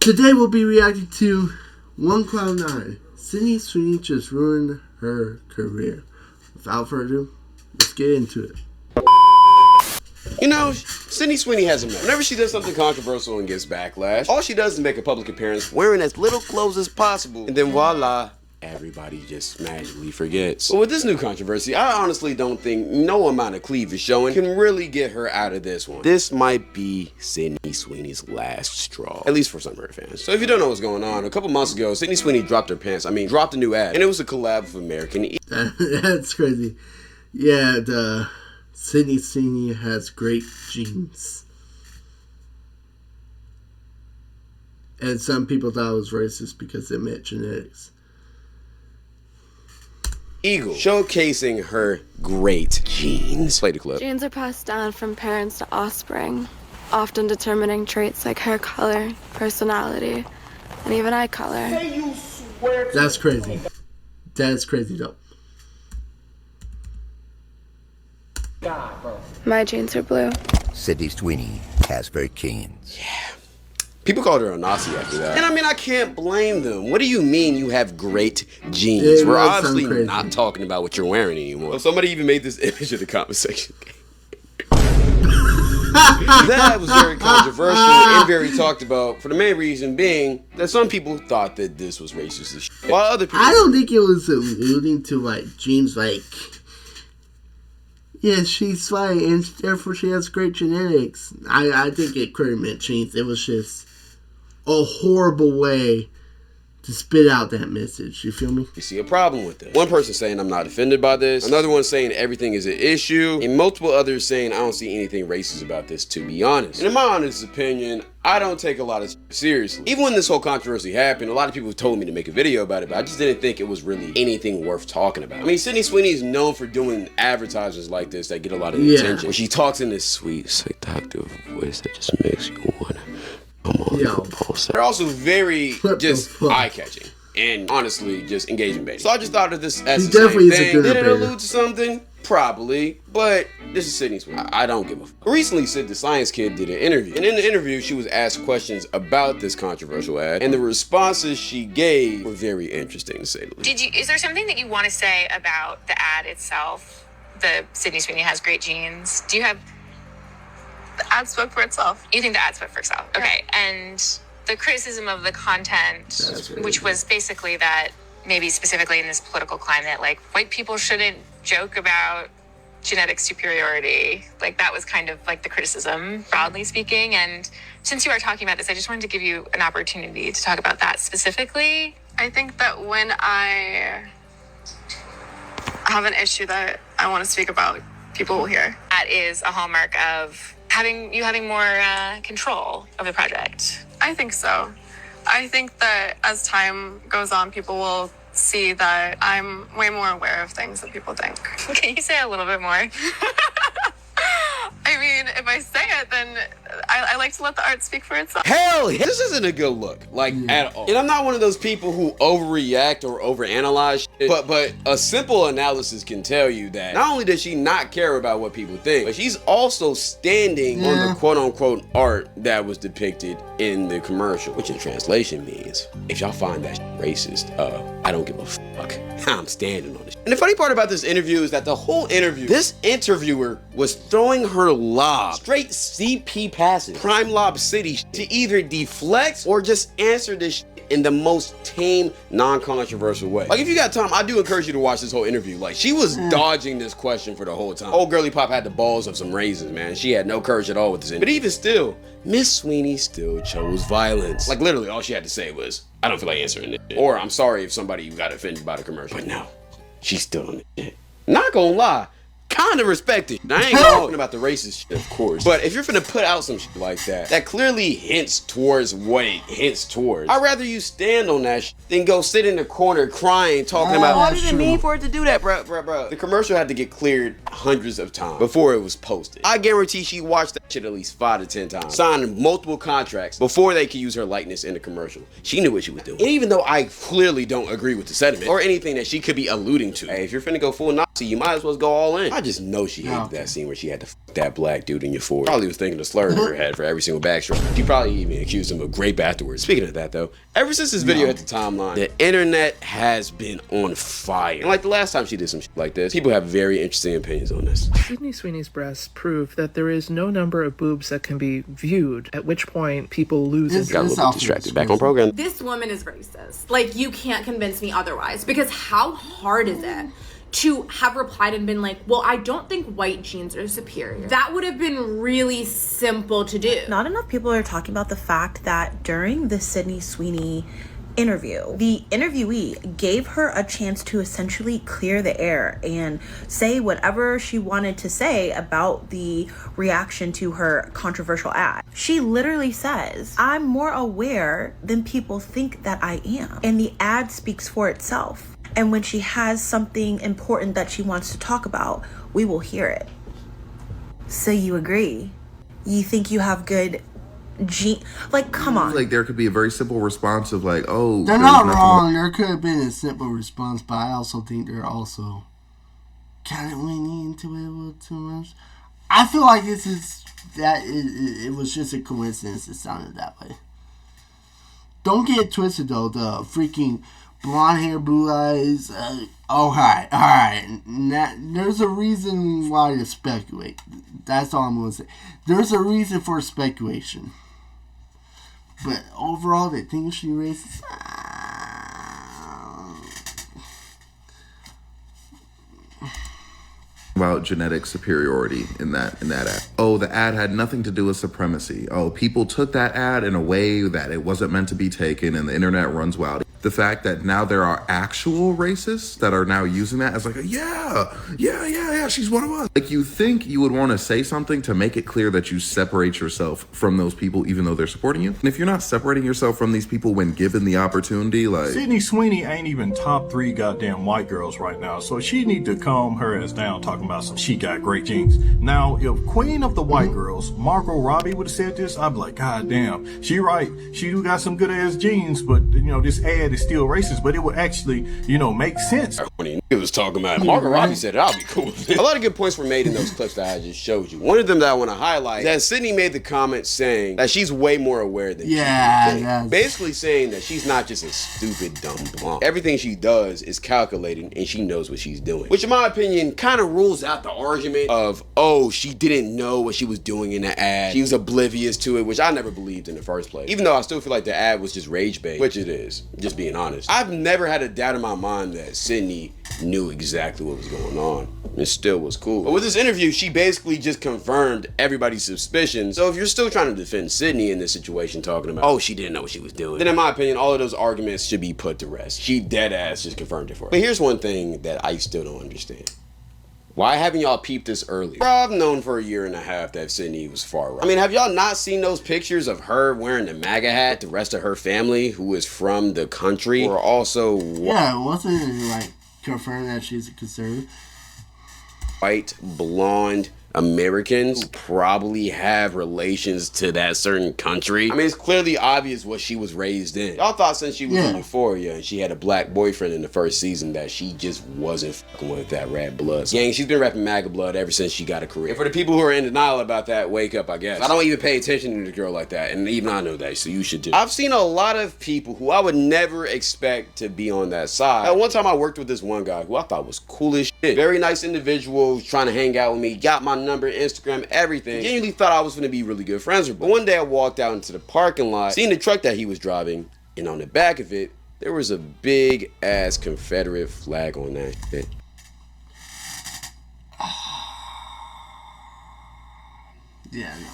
Today we'll be reacting to One Cloud 9. Sydney Sweeney just ruined her career. Without further ado, let's get into it. You know, Sydney Sweeney has a mess. Whenever she does something controversial and gets backlash, all she does is make a public appearance wearing as little clothes as possible, and then voila, everybody just magically forgets. But with this new controversy, I honestly don't think no amount of cleavage showing can really get her out of this one. This might be Sydney Sweeney's last straw, at least for some of her fans. So if you don't know what's going on, a couple months ago, Sydney Sweeney dropped a new ad, and it was a collab with American Eagle. That's crazy. Yeah, the Sydney Sweeney has great genes. And some people thought it was racist because it meant genetics. Eagle, showcasing her great genes. Play the clip. Genes are passed down from parents to offspring, often determining traits like hair color, personality, and even eye color. That's crazy. That's crazy though. God, bro. My genes are blue. Sydney Sweeney has great genes. Yeah. People called her a Nazi after that. And I mean, I can't blame them. What do you mean you have great genes? It We're does obviously not talking about what you're wearing anymore. Well, somebody even made this image in the comment section. That was very controversial and very talked about for the main reason being that some people thought that this was racist as shit. While other people... I don't think it was alluding to like genes like... Yeah, she's white and therefore she has great genetics. I think it could have meant genes. It was just a horrible way to spit out that message. You feel me? You see a problem with this. One person saying I'm not offended by this. Another one saying everything is an issue. And multiple others saying I don't see anything racist about this, to be honest. And in my honest opinion, I don't take a lot of seriously. Even when this whole controversy happened, a lot of people told me to make a video about it, but I just didn't think it was really anything worth talking about. I mean, Sydney Sweeney is known for doing advertisements like this that get a lot of attention. When she talks in this sweet, seductive voice that just makes you wanna come on, they're also very just eye-catching and honestly just engaging bait. So I just thought of this as the same thing. Did it allude to something? Probably, but this is Sydney Sweeney. I don't give a fuck. Recently, Sid the Science Kid did an interview, and in the interview, she was asked questions about this controversial ad, and the responses she gave were very interesting, to say the least. Is there something that you want to say about the ad itself? The Sydney Sweeney has great genes. Do you have... The ad spoke for itself. You think the ad spoke for itself? Okay, and the criticism of the content, which was basically that maybe specifically in this political climate, like white people shouldn't joke about genetic superiority. Like that was kind of like the criticism, broadly speaking. And since you are talking about this, I just wanted to give you an opportunity to talk about that specifically. I think that when I have an issue that I want to speak about, people will hear. That is a hallmark of having more control of the project. I think so. I think that as time goes on, people will see that I'm way more aware of things than people think. Can you say a little bit more? I mean, if I say it, then I like to let the art speak for itself. Hell, this isn't a good look, like at all. And I'm not one of those people who overreact or overanalyze shit, but a simple analysis can tell you that not only does she not care about what people think, but she's also standing on the quote-unquote art that was depicted in the commercial, which in translation means, if y'all find that racist, I don't give a fuck. I'm standing on it. And the funny part about this interview is that the whole interview, this interviewer was throwing her lob, straight CP passes, Prime Lob City, to either deflect or just answer this in the most tame, non-controversial way. Like if you got time, I do encourage you to watch this whole interview. Like she was dodging this question for the whole time. Old girly pop had the balls of some raisins, man. She had no courage at all with this interview. But even still, Miss Sweeney still chose violence. Like literally all she had to say was, I don't feel like answering this. Or I'm sorry if somebody got offended by the commercial. But no, she's still on this shit. Not gonna lie, kind of respect it. I ain't talking about the racist shit, of course. But if you're finna put out some shit like that, that clearly hints towards what it hints towards, I'd rather you stand on that shit than go sit in the corner crying, talking about what did it mean for it to do that, bruh. The commercial had to get cleared hundreds of times before it was posted. I guarantee she watched that shit at least 5 to 10 times, signed multiple contracts before they could use her likeness in the commercial. She knew what she was doing. And even though I clearly don't agree with the sentiment or anything that she could be alluding to, hey, if you're finna go full Nazi, you might as well go all in. I just know she hated that scene where she had to fuck that black dude in your forehead. Probably was thinking the slur in her head for every single backstroke. She probably even accused him of grape afterwards. Speaking of that though, ever since this video hit the timeline, the internet has been on fire. And like the last time she did some shit like this, people have very interesting opinions on this. Sydney Sweeney's breasts prove that there is no number of boobs that can be viewed, at which point people lose interest. Got a little bit distracted. Back on program. This woman is racist. Like, you can't convince me otherwise, because how hard is it to have replied and been like, well, I don't think white jeans are superior? That would have been really simple to do. Not enough people are talking about the fact that during the Sydney Sweeney interview, the interviewee gave her a chance to essentially clear the air and say whatever she wanted to say about the reaction to her controversial ad. She literally says, I'm more aware than people think that I am. And the ad speaks for itself. And when she has something important that she wants to talk about, we will hear it. So you agree? You think you have good like, come on. Like, there could be a very simple response of like, oh, they're not wrong. There could have been a simple response, but I also think they're also kind of leaning into it a little too much. I feel like it was just a coincidence it sounded that way. Don't get it twisted though. The freaking blonde hair, blue eyes. All right. There's a reason why to speculate. That's all I'm gonna say. There's a reason for speculation. But overall, they think she racist. About genetic superiority in that ad. Oh, the ad had nothing to do with supremacy. Oh, people took that ad in a way that it wasn't meant to be taken, and the internet runs wild. The fact that now there are actual racists that are now using that as like, yeah, she's one of us. Like, you think you would want to say something to make it clear that you separate yourself from those people even though they're supporting you. And if you're not separating yourself from these people when given the opportunity, like... Sydney Sweeney ain't even top 3 goddamn white girls right now, so she need to calm her ass down talking about some she got great genes. Now, if Queen of the White Girls, Margot Robbie would have said this, I'd be like, God damn, she right. She do got some good ass genes, but, this ad is still racist, but it would actually, make sense. When he was talking about it, Margot Robbie said it, I'll be cool with it. A lot of good points were made in those clips that I just showed you. One of them that I want to highlight is that Sydney made the comment saying that she's way more aware than she basically saying that she's not just a stupid, dumb blonde. Everything she does is calculating and she knows what she's doing. Which in my opinion kind of rules out the argument of, oh, she didn't know what she was doing in the ad. She was oblivious to it, which I never believed in the first place. Even though I still feel like the ad was just rage bait, which it is, just being honest. I've never had a doubt in my mind that Sydney knew exactly what was going on. It still was cool. But with this interview, she basically just confirmed everybody's suspicions. So if you're still trying to defend Sydney in this situation, talking about, oh, she didn't know what she was doing, then in my opinion, all of those arguments should be put to rest. She dead ass just confirmed it for her. But here's one thing that I still don't understand. Why haven't y'all peeped this earlier? Bro, I've known for 1.5 years that Sydney was far right. I mean, have y'all not seen those pictures of her wearing the MAGA hat? The rest of her family, who is from the country, were also wasn't it like confirmed that she's a conservative? White, blonde Americans who probably have relations to that certain country. I mean, it's clearly obvious what she was raised in. Y'all thought since she was in Euphoria and she had a black boyfriend in the first season that she just wasn't fucking with that red blood. Gang, she's been rapping MAGA blood ever since she got a career. And for the people who are in denial about that, wake up, I guess. I don't even pay attention to the girl like that, and even I know that, so you should too. I've seen a lot of people who I would never expect to be on that side. One time I worked with this one guy who I thought was cool as shit. Very nice individual, trying to hang out with me, got my number, Instagram, everything. Genuinely thought I was gonna be really good friends with him. But one day I walked out into the parking lot, seen the truck that he was driving, and on the back of it, there was a big ass Confederate flag on that shit. Yeah, no.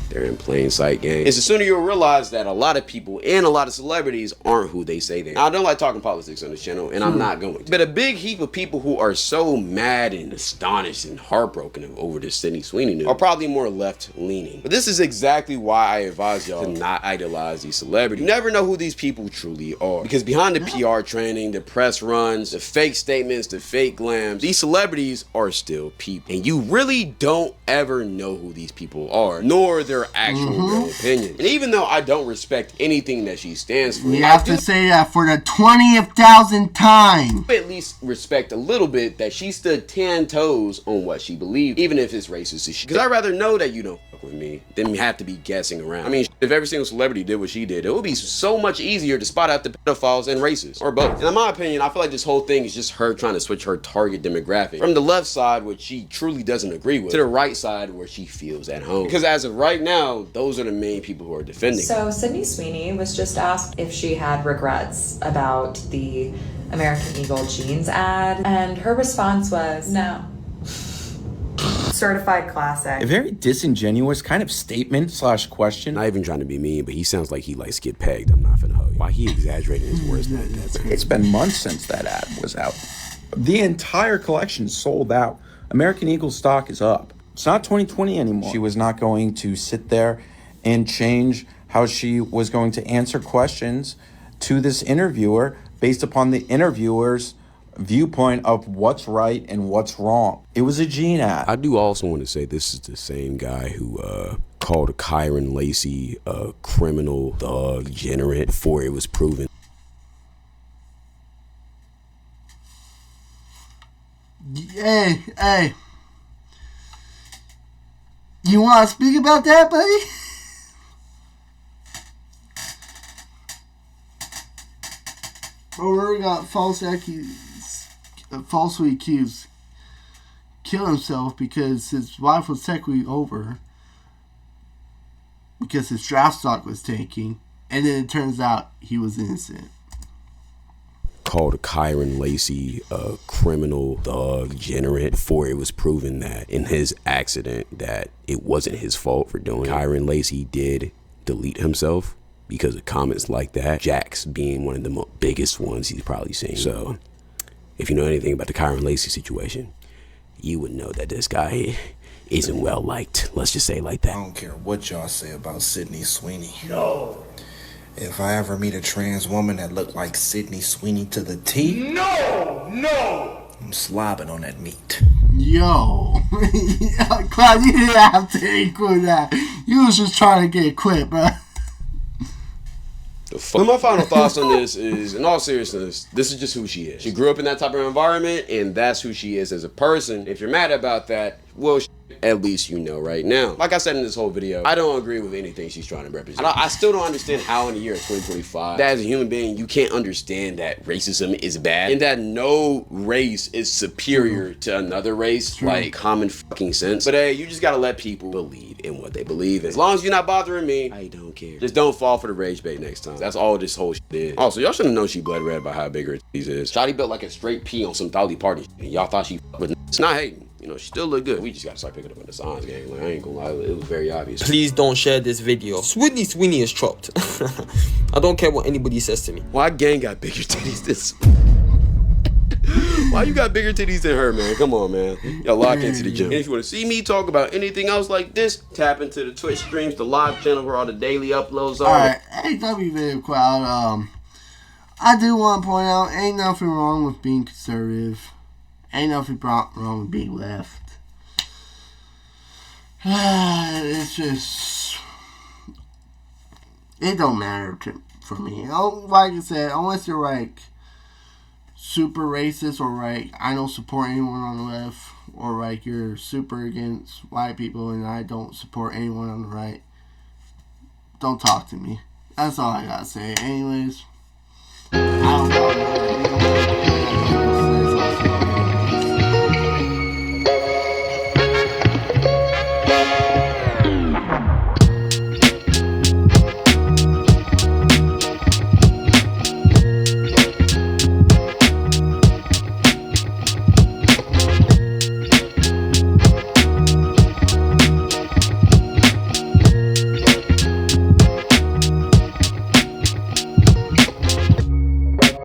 They're in plain sight, gang. It's the sooner you'll realize that a lot of people and a lot of celebrities aren't who they say they are. Now, I don't like talking politics on this channel, and I'm not going to. But a big heap of people who are so mad and astonished and heartbroken over this Sydney Sweeney news are probably more left-leaning. But this is exactly why I advise y'all to not idolize these celebrities. You never know who these people truly are. Because behind the PR training, the press runs, the fake statements, the fake glams, these celebrities are still people. And you really don't ever know who these people are, nor the their actual real opinion. And even though I don't respect anything that she stands for, you have to say that for the 20,000th time. I at least respect a little bit that she stood 10 toes on what she believed, even if it's racist as shit. Because I'd rather know that you don't fuck with me than have to be guessing around. I mean, if every single celebrity did what she did, it would be so much easier to spot out the pedophiles and racists, or both. And in my opinion, I feel like this whole thing is just her trying to switch her target demographic from the left side, which she truly doesn't agree with, to the right side where she feels at home. Because as of right now, those are the main people who are defending. So Sydney Sweeney was just asked if she had regrets about the American Eagle jeans ad, and her response was no. Certified classic. A very disingenuous kind of statement / question. Not even trying to be mean, but he sounds like he likes to get pegged. I'm not finna hug you. Why he exaggerating his words like that? It's been months since that ad was out. The entire collection sold out. American Eagle stock is up. It's not 2020 anymore. She was not going to sit there and change how she was going to answer questions to this interviewer based upon the interviewer's viewpoint of what's right and what's wrong. It was a jean ad. I do also want to say this is the same guy who called Kyron Lacey a criminal, thug, degenerate before it was proven. Hey. You want to speak about that, buddy? Rory got falsely accused, killed himself because his wife was technically over because his draft stock was tanking, and then it turns out he was innocent. Called Kyron Lacey a criminal, thug, degenerate before it was proven that in his accident that it wasn't his fault for doing it. Kyron Lacey did delete himself because of comments like that, Jax being one of the biggest ones he's probably seen. So if you know anything about the Kyron Lacey situation, you would know that this guy isn't well liked. Let's just say it like that. I don't care what y'all say about Sydney Sweeney. No. If I ever meet a trans woman that looked like Sydney Sweeney to the T, no, I'm slobbing on that meat. Yo, Cloud, you didn't have to include that. You was just trying to get quit, bro. My final thoughts on this is, in all seriousness, this is just who she is. She grew up in that type of environment, and that's who she is as a person. If you're mad about that, well, at least you know right now. Like I said in this whole video, I don't agree with anything she's trying to represent. I still don't understand how in the year of 2025, that as a human being, you can't understand that racism is bad and that no race is superior to another race, like common fucking sense. But hey, you just gotta let people believe in what they believe in. As long as you're not bothering me, I don't care. Just don't fall for the rage bait next time. That's all this whole shit is. Also, y'all should have known she blood red by how big her titties is. Shotty built like a straight pea on some Dolly Party shit, and y'all thought she was it's not hating. You know, she still look good. We just gotta start picking up in the signs game. Like, I ain't gonna lie, it was very obvious. Please don't share this video. Sweeney is chopped. I don't care what anybody says to me. Why gang got bigger titties Why you got bigger titties than her, man? Come on, man. Y'all lock into the gym. And if you want to see me talk about anything else like this, tap into the Twitch streams, the live channel where all the daily uploads are. Alright, AW Video Crowd, I do want to point out, ain't nothing wrong with being conservative. Ain't nothing wrong with being left. It's just, it don't matter for me. Like I said, unless you're like super racist or like I don't support anyone on the left, or like you're super against white people and I don't support anyone on the right, don't talk to me. That's all I gotta say. Anyways, I don't know.